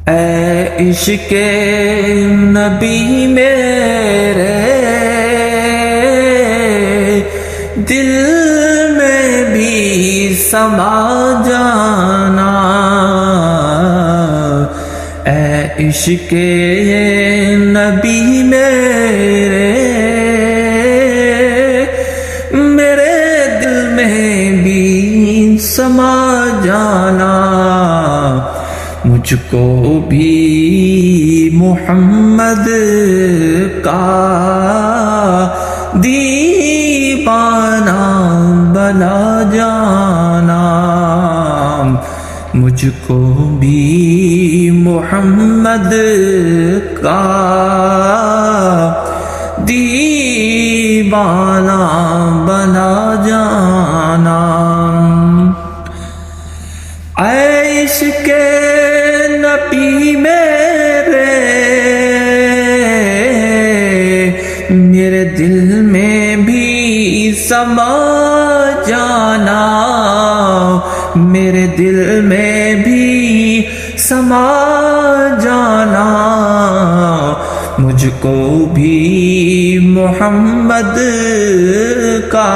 اے عشق نبی میرے دل میں بھی سما جانا، اے عشق نبی میرے دل میں بھی سما جانا، مجھ کو بھی محمد کا دیوانہ بنا جانا، مجھ کو بھی محمد کا دیوانہ بنا جانا۔ اے عشق نبی میرے دل میں بھی سما جانا، میرے دل میں بھی سما جانا، مجھ کو بھی محمد کا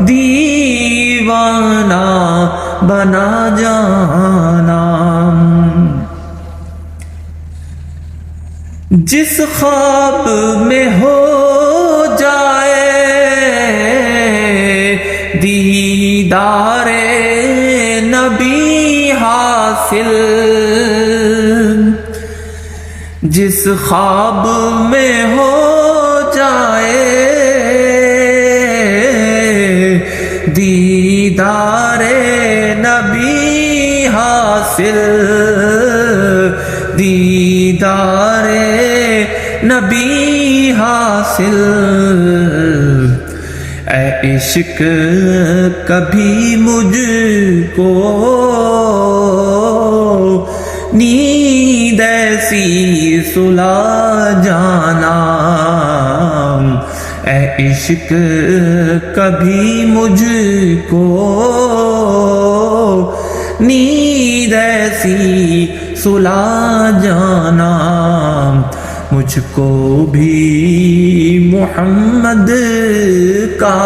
دیوانہ بنا جانا۔ جس خواب میں ہو جائے دیدار نبی حاصل، جس خواب میں ہو جائے دیدار نبی حاصل، دیدار نبی حاصل، اے عشق کبھی مجھ کو نیند ایسی سلا جانا، اے عشق کبھی مجھ کو نیند ایسی سلا جانا، مجھ کو بھی محمد کا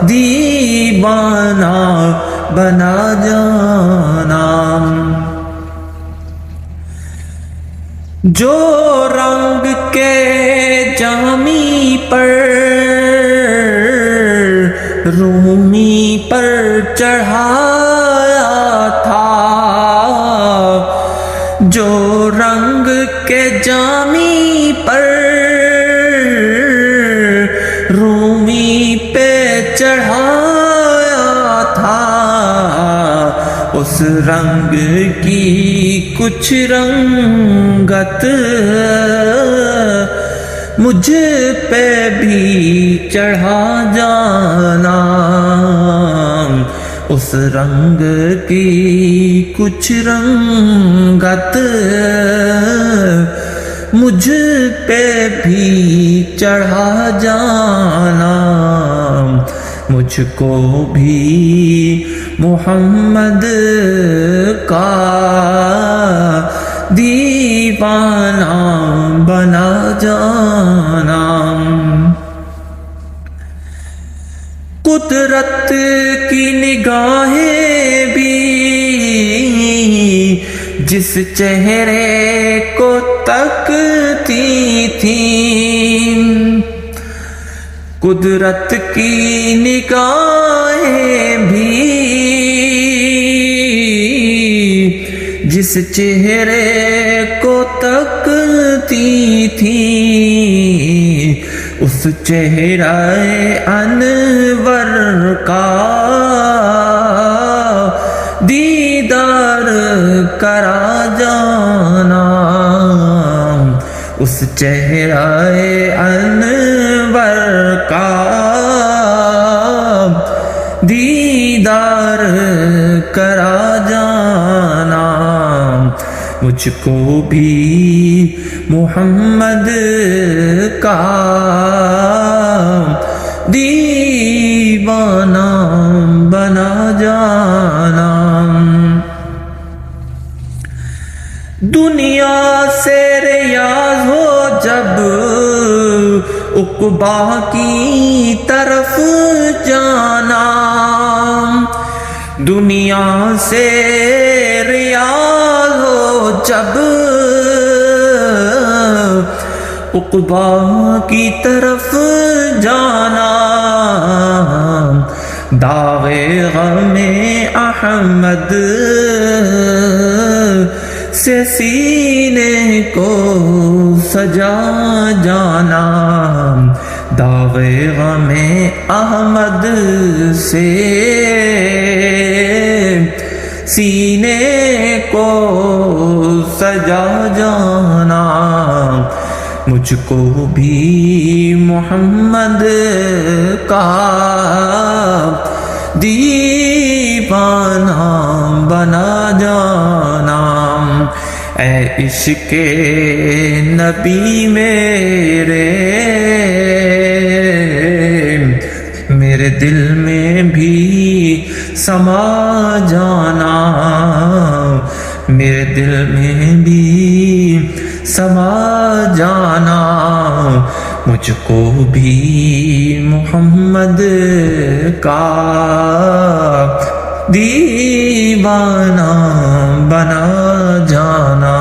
دیوانہ بنا جانا۔ جو رنگ کے جامی پر رومی پر چڑھایا تھا، جو رنگ کے جامی پر رومی پہ چڑھایا تھا، اس رنگ کی کچھ رنگت مجھ پہ بھی چڑھا جانا، اس رنگ کی کچھ رنگت مجھ پہ بھی چڑھا جانا، مجھ کو بھی محمد کا دیوانہ بنا جانا۔ قدرت کی نگاہیں بھی جس چہرے کو تکتی تھیں، قدرت کی نگاہیں بھی جس چہرے کو تکتی تھیں، اس چہرہ انور کا دیدار کرا جانا، اس چہرہ انور کا دیدار کرا جانا، مجھ کو بھی محمد کا دیوانہ بنا جانا۔ دنیا سے ریاض ہو جب عقبا کی طرف جانا، دنیا سے ریاض ہو جب عقبا کی طرف جانا، داغ غم احمد سے سینے کو سجا جانا، داغ غم احمد سے سینے کو سجا جانا، مجھ کو بھی محمد کا دیوانہ بنا جانا، اے عشق نبی میرے دل میں بھی سما جانا، میرے دل میں بھی سما جانا، مجھ کو بھی محمد کا دیوانہ بنا جانا۔